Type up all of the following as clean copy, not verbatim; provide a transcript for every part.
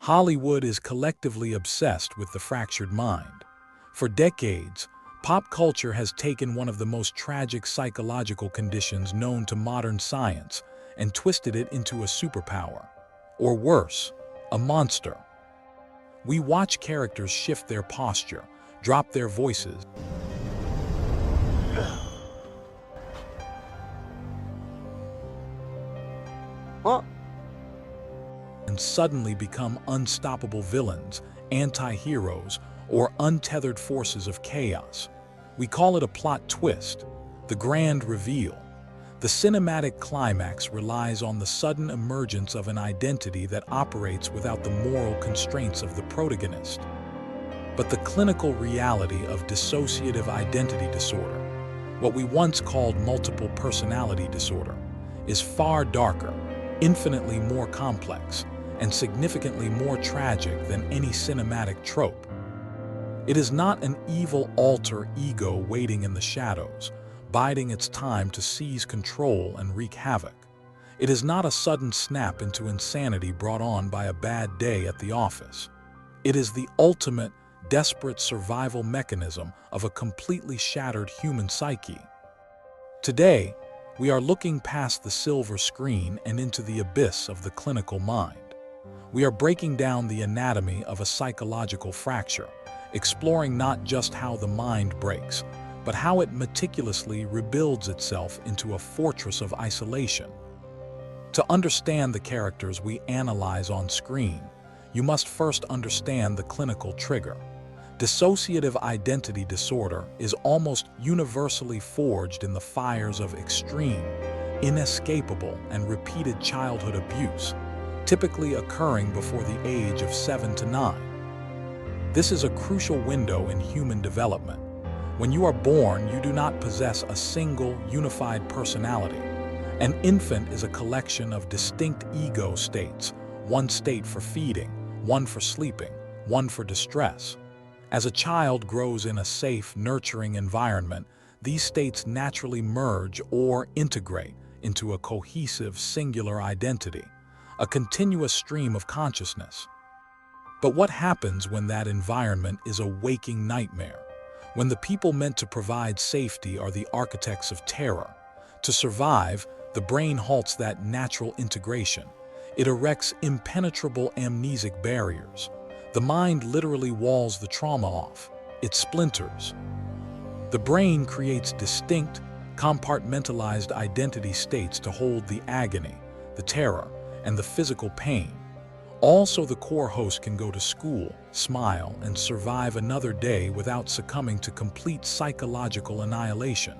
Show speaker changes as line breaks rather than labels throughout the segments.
Hollywood is collectively obsessed with the fractured mind. For decades, pop culture has taken one of the most tragic psychological conditions known to modern science and twisted it into a superpower. Or worse, a monster. We watch characters shift their posture, drop their voices, and suddenly become unstoppable villains, anti-heroes, or untethered forces of chaos. We call it a plot twist, the grand reveal. The cinematic climax relies on the sudden emergence of an identity that operates without the moral constraints of the protagonist. But the clinical reality of dissociative identity disorder, what we once called multiple personality disorder, is far darker, infinitely more complex, and significantly more tragic than any cinematic trope. It is not an evil alter ego waiting in the shadows, biding its time to seize control and wreak havoc. It is not a sudden snap into insanity brought on by a bad day at the office. It is the ultimate, desperate survival mechanism of a completely shattered human psyche. Today, we are looking past the silver screen and into the abyss of the clinical mind. We are breaking down the anatomy of a psychological fracture, exploring not just how the mind breaks, but how it meticulously rebuilds itself into a fortress of isolation. To understand the characters we analyze on screen, you must first understand the clinical trigger. Dissociative identity disorder is almost universally forged in the fires of extreme, inescapable, and repeated childhood abuse, typically occurring before the age of 7 to 9. This is a crucial window in human development. When you are born, you do not possess a single, unified personality. An infant is a collection of distinct ego states, one state for feeding, one for sleeping, one for distress. As a child grows in a safe, nurturing environment, these states naturally merge or integrate into a cohesive, singular identity, a continuous stream of consciousness. But what happens when that environment is a waking nightmare? When the people meant to provide safety are the architects of terror? To survive, the brain halts that natural integration. It erects impenetrable amnesic barriers. The mind literally walls the trauma off. It splinters. The brain creates distinct, compartmentalized identity states to hold the agony, the terror, and the physical pain. Also, the core host can go to school, smile, and survive another day without succumbing to complete psychological annihilation.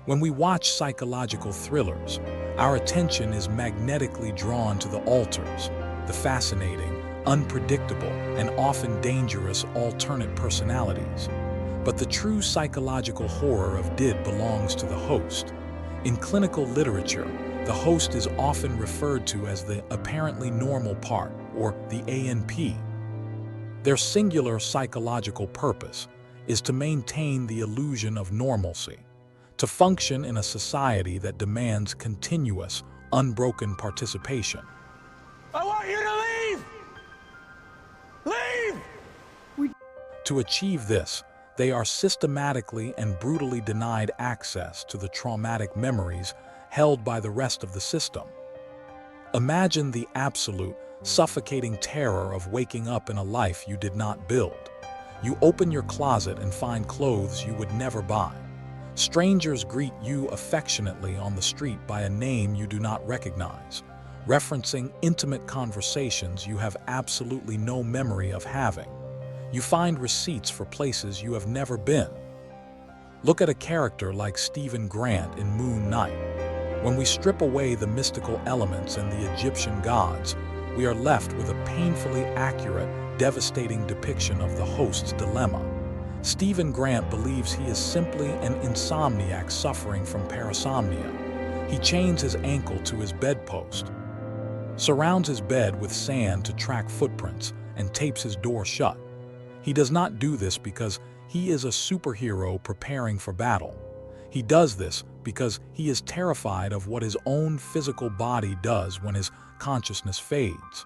When we watch psychological thrillers, our attention is magnetically drawn to the alters, the fascinating, unpredictable, and often dangerous alternate personalities. But the true psychological horror of DID belongs to the host. In clinical literature, the host is often referred to as the apparently normal part, or the ANP. Their singular psychological purpose is to maintain the illusion of normalcy, to function in a society that demands continuous, unbroken participation.
I want you to leave! Leave!
To achieve this, they are systematically and brutally denied access to the traumatic memories held by the rest of the system. Imagine the absolute, suffocating terror of waking up in a life you did not build. You open your closet and find clothes you would never buy. Strangers greet you affectionately on the street by a name you do not recognize, referencing intimate conversations you have absolutely no memory of having. You find receipts for places you have never been. Look at a character like Stephen Grant in Moon Knight. When we strip away the mystical elements and the Egyptian gods, we are left with a painfully accurate, devastating depiction of the host's dilemma. Stephen Grant believes he is simply an insomniac suffering from parasomnia. He chains his ankle to his bedpost, surrounds his bed with sand to track footprints, and tapes his door shut. He does not do this because he is a superhero preparing for battle. He does this because he is terrified of what his own physical body does when his consciousness fades.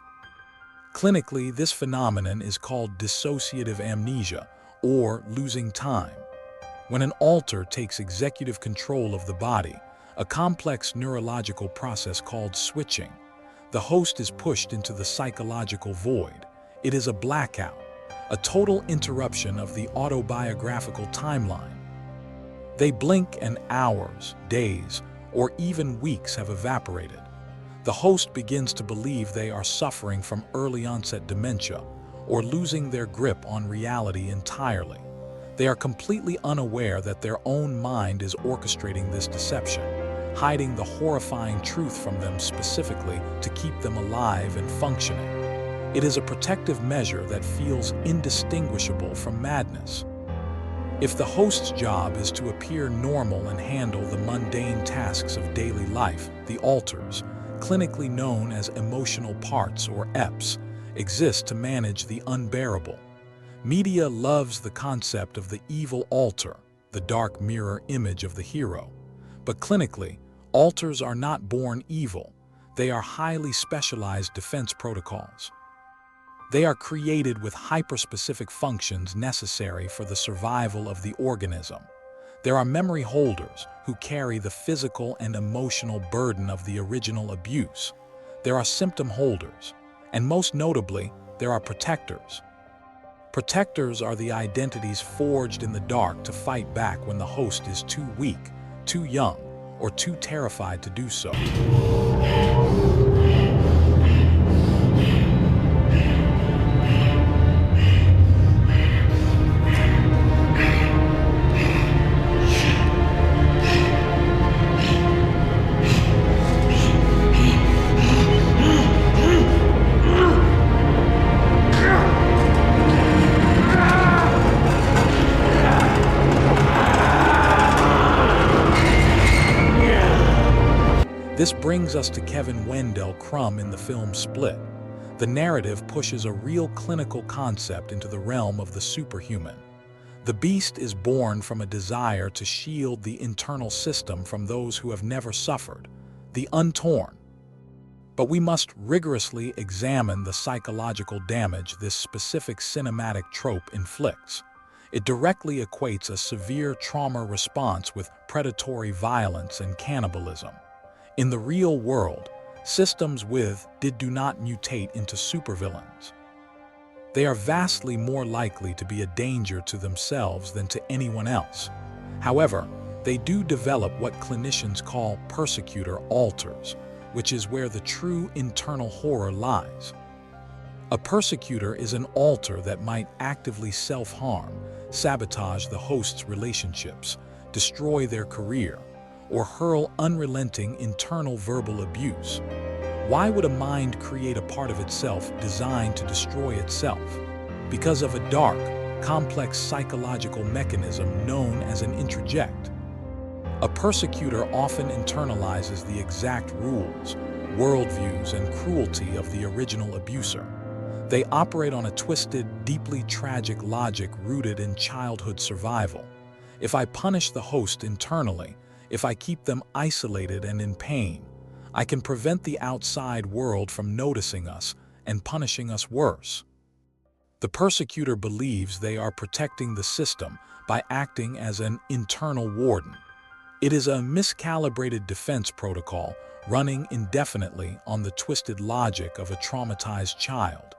Clinically, this phenomenon is called dissociative amnesia, or losing time. When an alter takes executive control of the body, a complex neurological process called switching, the host is pushed into the psychological void. It is a blackout, a total interruption of the autobiographical timeline. They blink and hours, days, or even weeks have evaporated. The host begins to believe they are suffering from early-onset dementia or losing their grip on reality entirely. They are completely unaware that their own mind is orchestrating this deception, hiding the horrifying truth from them specifically to keep them alive and functioning. It is a protective measure that feels indistinguishable from madness. If the host's job is to appear normal and handle the mundane tasks of daily life, the alters, clinically known as emotional parts or EPs, exist to manage the unbearable. Media loves the concept of the evil alter, the dark mirror image of the hero. But clinically, alters are not born evil. They are highly specialized defense protocols. They are created with hyperspecific functions necessary for the survival of the organism. There are memory holders who carry the physical and emotional burden of the original abuse. There are symptom holders, and most notably, there are protectors. Protectors are the identities forged in the dark to fight back when the host is too weak, too young, or too terrified to do so. This brings us to Kevin Wendell Crumb in the film Split. The narrative pushes a real clinical concept into the realm of the superhuman. The beast is born from a desire to shield the internal system from those who have never suffered, the untorn. But we must rigorously examine the psychological damage this specific cinematic trope inflicts. It directly equates a severe trauma response with predatory violence and cannibalism. In the real world, systems do not mutate into supervillains. They are vastly more likely to be a danger to themselves than to anyone else. However, they do develop what clinicians call persecutor alters, which is where the true internal horror lies. A persecutor is an alter that might actively self-harm, sabotage the host's relationships, destroy their career, or hurl unrelenting internal verbal abuse. Why would a mind create a part of itself designed to destroy itself? Because of a dark, complex psychological mechanism known as an introject. A persecutor often internalizes the exact rules, worldviews, and cruelty of the original abuser. They operate on a twisted, deeply tragic logic rooted in childhood survival. If I punish the host internally, if I keep them isolated and in pain, I can prevent the outside world from noticing us and punishing us worse. The persecutor believes they are protecting the system by acting as an internal warden. It is a miscalibrated defense protocol running indefinitely on the twisted logic of a traumatized child,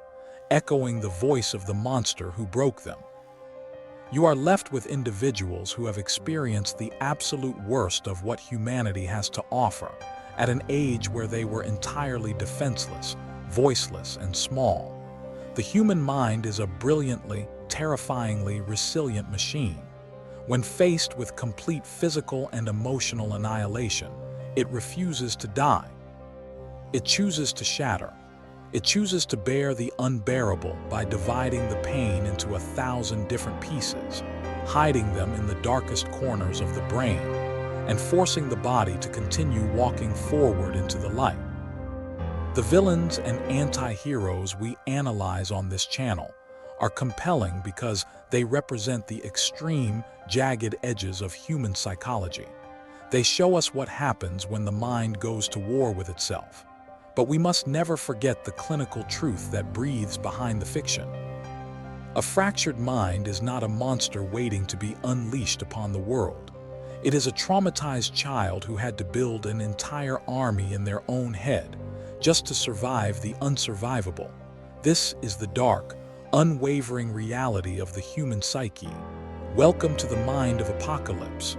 echoing the voice of the monster who broke them. You are left with individuals who have experienced the absolute worst of what humanity has to offer at an age where they were entirely defenseless, voiceless, and small. The human mind is a brilliantly, terrifyingly resilient machine. When faced with complete physical and emotional annihilation, it refuses to die. It chooses to shatter. It chooses to bear the unbearable by dividing the pain into 1,000 different pieces, hiding them in the darkest corners of the brain, and forcing the body to continue walking forward into the light. The villains and anti-heroes we analyze on this channel are compelling because they represent the extreme, jagged edges of human psychology. They show us what happens when the mind goes to war with itself. But we must never forget the clinical truth that breathes behind the fiction. A fractured mind is not a monster waiting to be unleashed upon the world. It is a traumatized child who had to build an entire army in their own head just to survive the unsurvivable. This is the dark, unwavering reality of the human psyche. Welcome to the Mind of Apocalypse,